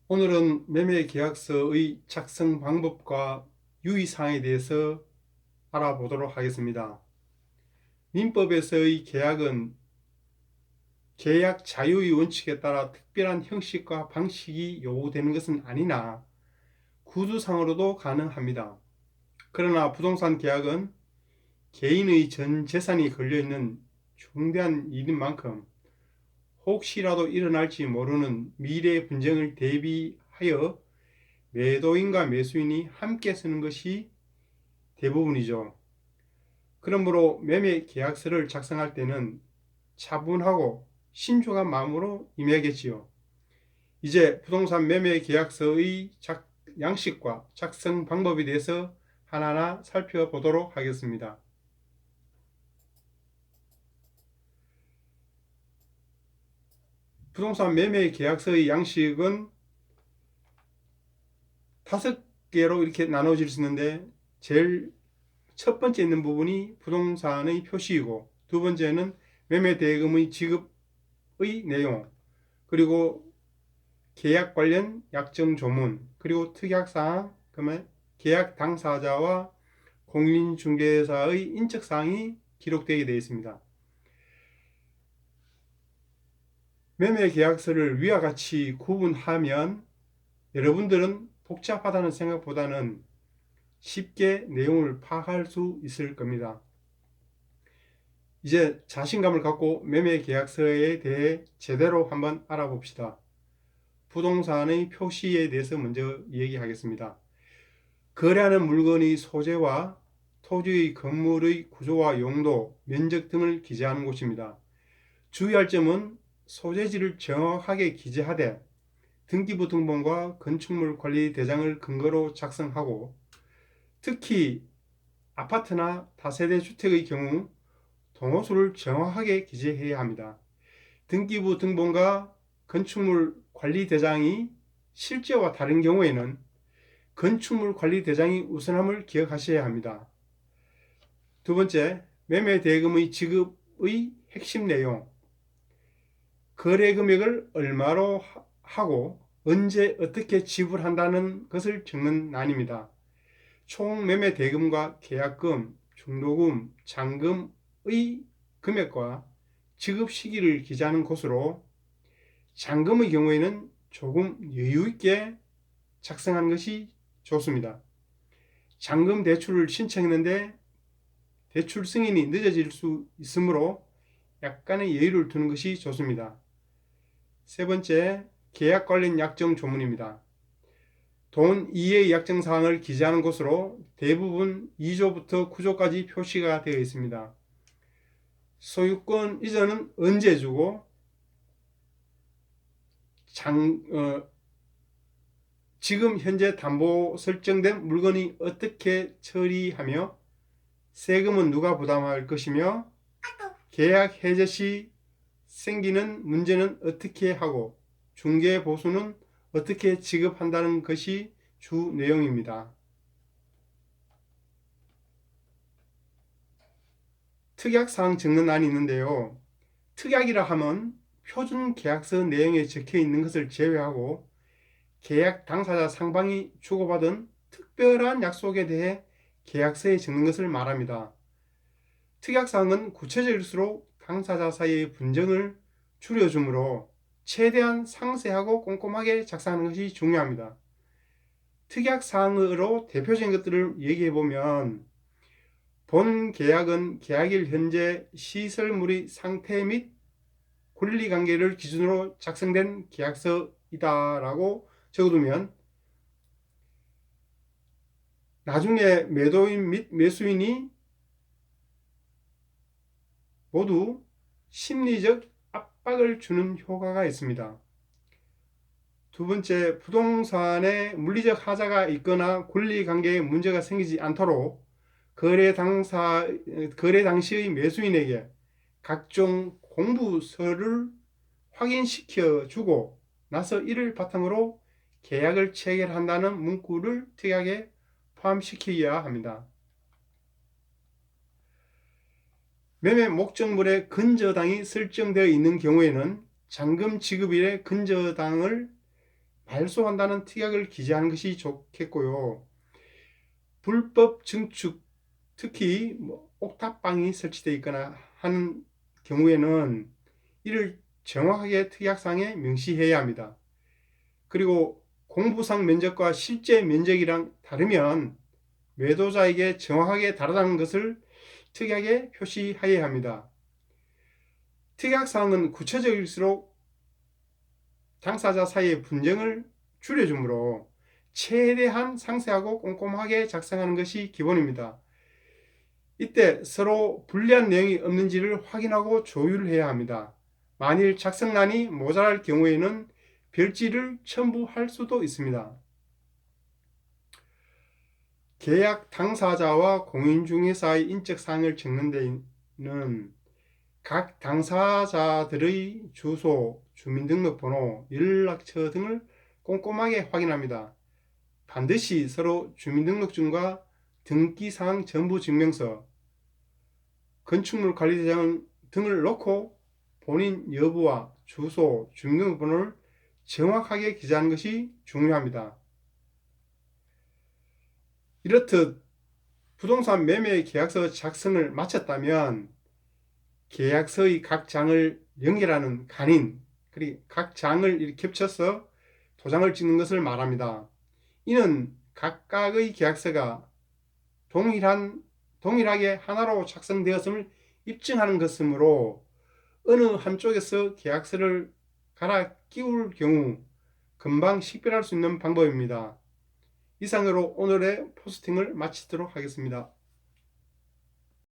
오늘은 매매계약서의 작성 방법과 유의사항에 대해서 알아보도록 하겠습니다. 민법에서의 계약은 계약 자유의 원칙에 따라 특별한 형식과 방식이 요구되는 것은 아니나 구두상으로도 가능합니다. 그러나 부동산 계약은 개인의 전 재산이 걸려있는 중대한 일인 만큼 혹시라도 일어날지 모르는 미래 분쟁을 대비하여 매도인과 매수인이 함께 쓰는 것이 대부분이죠. 그러므로 매매 계약서를 작성할 때는 차분하고 신중한 마음으로 임해야겠지요. 이제 부동산 매매 계약서의 양식과 작성 방법에 대해서 하나하나 살펴보도록 하겠습니다. 부동산 매매 계약서의 양식은 5개로 이렇게 나눠질 수 있는데, 제일 첫 번째 있는 부분이 부동산의 표시이고, 두 번째는 매매 대금의 지급의 내용, 그리고 계약 관련 약정 조문, 그리고 특약사항, 그러면 계약 당사자와 공인중개사의 인적사항이 기록되게 되어 있습니다. 매매 계약서를 위와 같이 구분하면 여러분들은 복잡하다는 생각보다는 쉽게 내용을 파악할 수 있을 겁니다. 이제 자신감을 갖고 매매 계약서에 대해 제대로 한번 알아봅시다. 부동산의 표시에 대해서 먼저 얘기하겠습니다. 거래하는 물건의 소재와 토지의 건물의 구조와 용도, 면적 등을 기재하는 곳입니다. 주의할 점은 소재지를 정확하게 기재하되 등기부 등본과 건축물 관리 대장을 근거로 작성하고, 특히 아파트나 다세대 주택의 경우 동호수를 정확하게 기재해야 합니다. 등기부 등본과 건축물 관리 대장이 실제와 다른 경우에는 건축물 관리 대장이 우선함을 기억하셔야 합니다. 두 번째, 매매 대금의 지급의 핵심 내용. 거래 금액을 얼마로 하고 언제 어떻게 지불한다는 것을 적는 란입니다. 총 매매 대금과 계약금, 중도금, 잔금의 금액과 지급 시기를 기재하는 곳으로, 잔금의 경우에는 조금 여유 있게 작성하는 것이 좋습니다. 잔금 대출을 신청했는데 대출 승인이 늦어질 수 있으므로 약간의 여유를 두는 것이 좋습니다. 세 번째, 계약 관련 약정 조문입니다. 돈 이외의 약정 사항을 기재하는 곳으로 대부분 2조부터 9조까지 표시가 되어 있습니다. 소유권 이전은 언제 주고, 지금 현재 담보 설정된 물건이 어떻게 처리하며, 세금은 누가 부담할 것이며, 계약 해제 시 생기는 문제는 어떻게 하고, 중개 보수는 어떻게 지급한다는 것이 주 내용입니다. 특약사항 적는 안이 있는데요. 특약이라 하면 표준 계약서 내용에 적혀 있는 것을 제외하고 계약 당사자 상방이 주고받은 특별한 약속에 대해 계약서에 적는 것을 말합니다. 특약사항은 구체적일수록 당사자 사이의 분쟁을 줄여주므로 최대한 상세하고 꼼꼼하게 작성하는 것이 중요합니다. 특약사항으로 대표적인 것들을 얘기해보면, 본 계약은 계약일 현재 시설물의 상태 및 권리관계를 기준으로 작성된 계약서이다 라고 적어두면, 나중에 매도인 및 매수인이 모두 심리적 압박을 주는 효과가 있습니다. 두 번째, 부동산에 물리적 하자가 있거나 권리관계에 문제가 생기지 않도록 거래 당시의 매수인에게 각종 공부서를 확인시켜 주고 나서 이를 바탕으로 계약을 체결한다는 문구를 특약에 포함시켜야 합니다. 매매 목적물에 근저당이 설정되어 있는 경우에는 잔금 지급일에 근저당을 발송한다는 특약을 기재하는 것이 좋겠고요. 불법 증축, 특히 옥탑방이 설치되어 있거나 하는 경우에는 이를 정확하게 특약상에 명시해야 합니다. 그리고 공부상 면적과 실제 면적이랑 다르면 매도자에게 정확하게 다르다는 것을 특약에 표시하여야 합니다. 특약사항은 구체적일수록 당사자 사이의 분쟁을 줄여주므로 최대한 상세하고 꼼꼼하게 작성하는 것이 기본입니다. 이때 서로 불리한 내용이 없는지를 확인하고 조율해야 합니다. 만일 작성란이 모자랄 경우에는 별지를 첨부할 수도 있습니다. 계약 당사자와 공인중개사의 인적사항을 적는 데는 각 당사자들의 주소, 주민등록번호, 연락처 등을 꼼꼼하게 확인합니다. 반드시 서로 주민등록증과 등기사항 전부증명서, 건축물 관리대장 등을 놓고 본인 여부와 주소, 주민등록번호를 정확하게 기재하는 것이 중요합니다. 이렇듯 부동산 매매 계약서 작성을 마쳤다면 계약서의 각 장을 연결하는 간인, 그리고 각 장을 이렇게 겹쳐서 도장을 찍는 것을 말합니다. 이는 각각의 계약서가 동일하게 하나로 작성되었음을 입증하는 것이므로 어느 한쪽에서 계약서를 갈아 끼울 경우 금방 식별할 수 있는 방법입니다. 이상으로 오늘의 포스팅을 마치도록 하겠습니다.